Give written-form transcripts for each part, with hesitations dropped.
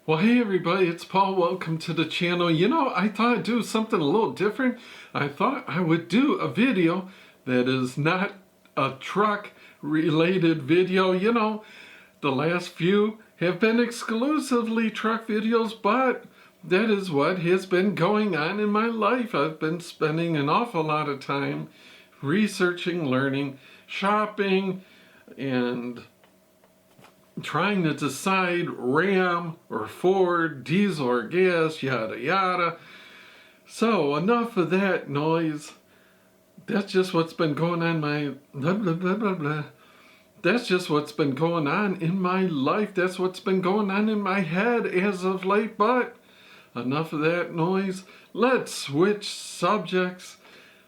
Well, hey everybody, it's Paul. Welcome to the channel. I thought I'd do something a little different. I thought I would do a video that is not a truck related video. The last few have been exclusively truck videos, but that is what has been going on in my life. I've been spending an awful lot of time researching, learning, shopping, and trying to decide Ram or Ford, diesel or gas, yada yada. So enough of that noise. That's just what's been going on in my blah blah blah blah blah. That's just what's been going on in my life. That's what's been going on in my head as of late. But enough of that noise. Let's switch subjects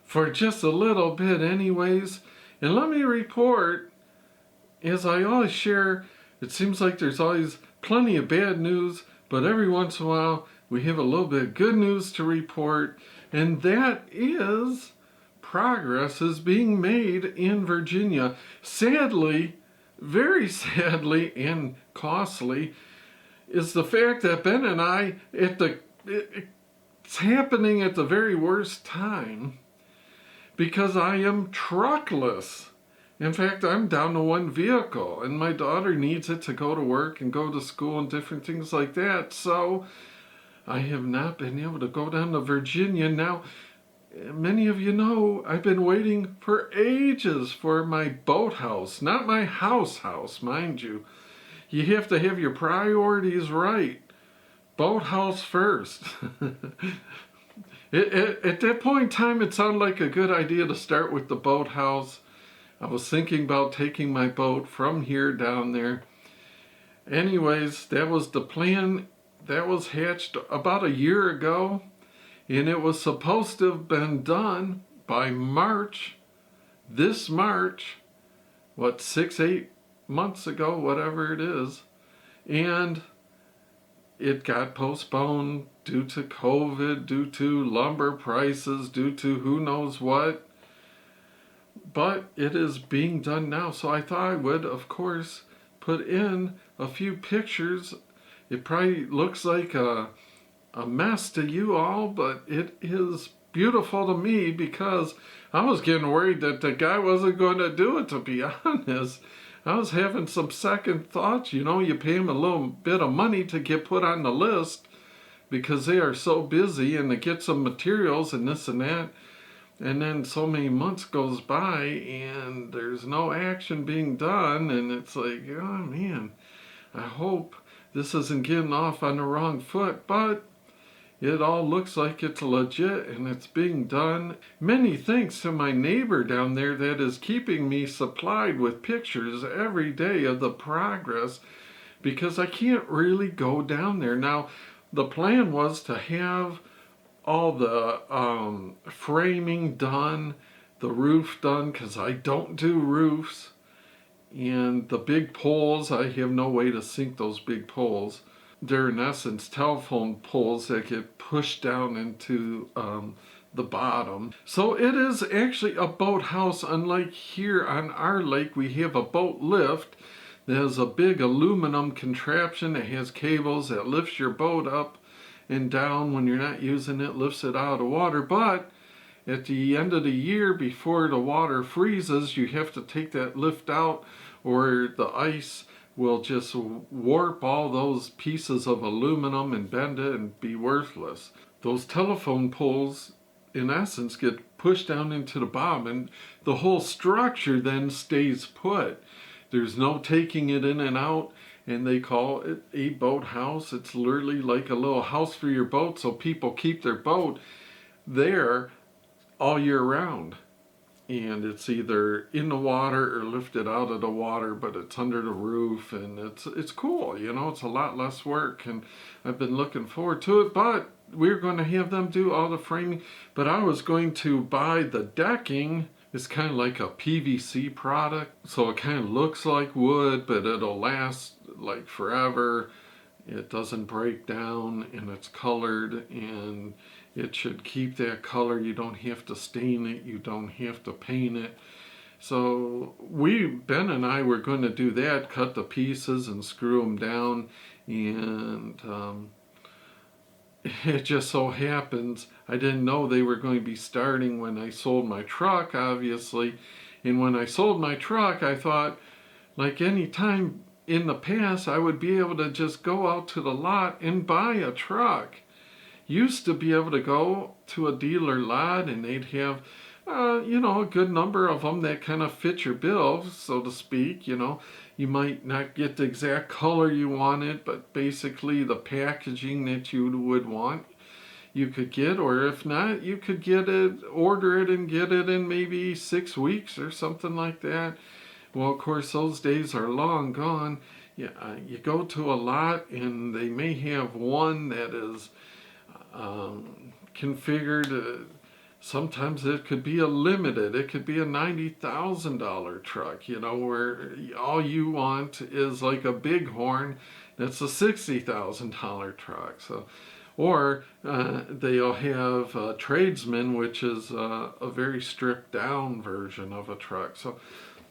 for just a little bit anyways. And let me report, as I always share, it seems like there's always plenty of bad news, but every once in a while we have a little bit of good news to report, and that is progress is being made in Virginia. Sadly, very sadly and costly, is the fact that Ben and I, it's happening at the very worst time because I am truckless. In fact, I'm down to one vehicle, and my daughter needs it to go to work and go to school and different things like that. So I have not been able to go down to Virginia. Now, many of you know I've been waiting for ages for my boathouse, not my house, mind you. You have to have your priorities right. Boathouse first. At that point in time, it sounded like a good idea to start with the boathouse. I was thinking about taking my boat from here down there. Anyways, that was the plan. That was hatched about a year ago, and it was supposed to have been done by March, this March, 6-8 months ago, whatever it is. And it got postponed due to COVID, due to lumber prices, due to who knows what. But it is being done now, so I thought I would, of course, put in a few pictures. It probably looks like a mess to you all, but it is beautiful to me because I was getting worried that the guy wasn't going to do it, to be honest. I was having some second thoughts. You pay him a little bit of money to get put on the list because they are so busy and to get some materials and this and that. And then so many months goes by and there's no action being done, and it's like, oh man, I hope this isn't getting off on the wrong foot, but it all looks like it's legit and it's being done. Many thanks to my neighbor down there that is keeping me supplied with pictures every day of the progress, because I can't really go down there. Now, the plan was to have all the framing done, the roof done, because I don't do roofs, and the big poles, I have no way to sink those big poles. They're in essence telephone poles that get pushed down into the bottom. So it is actually a boathouse, unlike here on our lake. We have a boat lift. There's a big aluminum contraption that has cables that lifts your boat up and down when you're not using it, lifts it out of the water. But at the end of the year, before the water freezes, you have to take that lift out, or the ice will just warp all those pieces of aluminum and bend it and be worthless. Those telephone poles, in essence, get pushed down into the bottom, and the whole structure then stays put. There's no taking it in and out, and they call it a boathouse. It's literally like a little house for your boat, so people keep their boat there all year round. And it's either in the water or lifted out of the water, but it's under the roof, and it's cool. It's a lot less work, and I've been looking forward to it. But we're going to have them do all the framing. But I was going to buy the decking. It's kind of like a PVC product, so it kind of looks like wood, but it'll last like forever. It doesn't break down, and it's colored, and it should keep that color. You don't have to stain it, you don't have to paint it. So Ben and I were going to do that, cut the pieces and screw them down And it just so happens I didn't know they were going to be starting when I sold my truck, obviously. And when I sold my truck, I thought, like any time in the past, I would be able to just go out to the lot and buy a truck. Used to be able to go to a dealer lot and they'd have, a good number of them that kind of fit your bill, so to speak. You might not get the exact color you wanted, but basically the packaging that you would want you could get, or if not, you could get it, order it and get it in maybe 6 weeks or something like that. Well, of course, those days are long gone. You go to a lot and they may have one that is configured. Sometimes it could be a limited. It could be a $90,000 truck, where all you want is like a Bighorn that's a $60,000 truck. So, or they'll have a Tradesman, which is a very stripped down version of a truck. So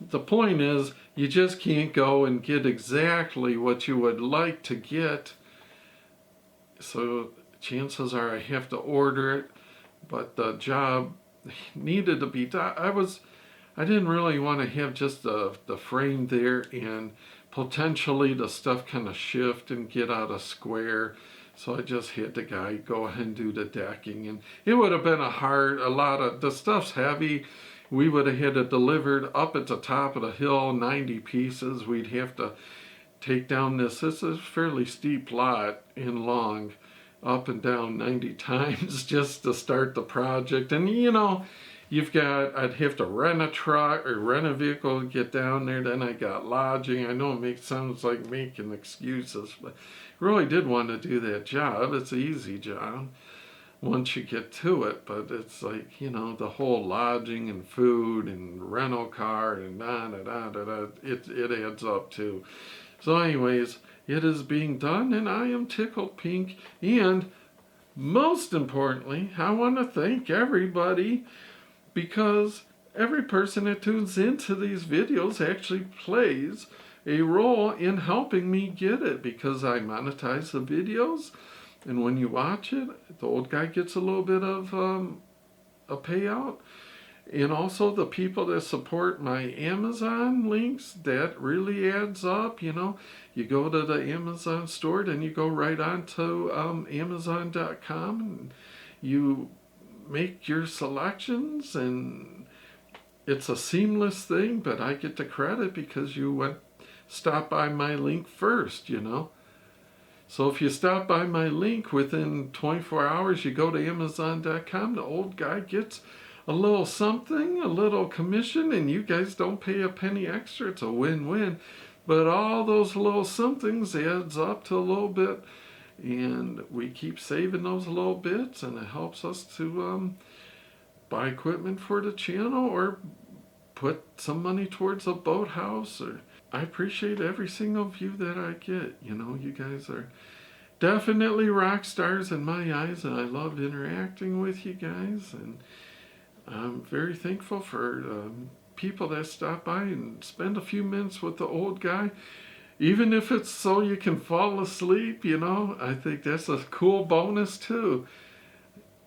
the point is, you just can't go and get exactly what you would like to get. So chances are I have to order it, but the job needed to be done. I didn't really want to have just the frame there and potentially the stuff kind of shift and get out of square. So I just had the guy go ahead and do the decking, and it would have been a lot of, the stuff's heavy. We would have had it delivered up at the top of the hill, 90 pieces. We'd have to take down this is a fairly steep lot and long, up and down 90 times just to start the project. And I'd have to rent a truck or rent a vehicle to get down there. Then I got lodging. I know it sounds like making excuses, but I really did want to do that job. It's an easy job once you get to it, but it's like, the whole lodging and food and rental car and it adds up too. So anyways, it is being done and I am tickled pink. And most importantly, I want to thank everybody, because every person that tunes into these videos actually plays a role in helping me get it, because I monetize the videos. And when you watch it, the old guy gets a little bit of a payout. And also the people that support my Amazon links, that really adds up. You go to the Amazon store, then you go right on to Amazon.com and you make your selections, and it's a seamless thing, but I get the credit because you stop by my link first. So if you stop by my link within 24 hours, you go to Amazon.com, the old guy gets a little something, a little commission, and you guys don't pay a penny extra. It's a win-win. But all those little somethings adds up to a little bit, and we keep saving those little bits, and it helps us to buy equipment for the channel or put some money towards a boathouse. I appreciate every single view that I get. You guys are definitely rock stars in my eyes, and I love interacting with you guys. And I'm very thankful for people that stop by and spend a few minutes with the old guy. Even if it's so you can fall asleep, I think that's a cool bonus too.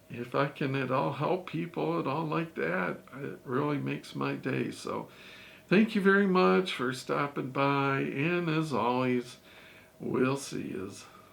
If I can at all help people at all like that, it really makes my day. So thank you very much for stopping by, and as always, we'll see you.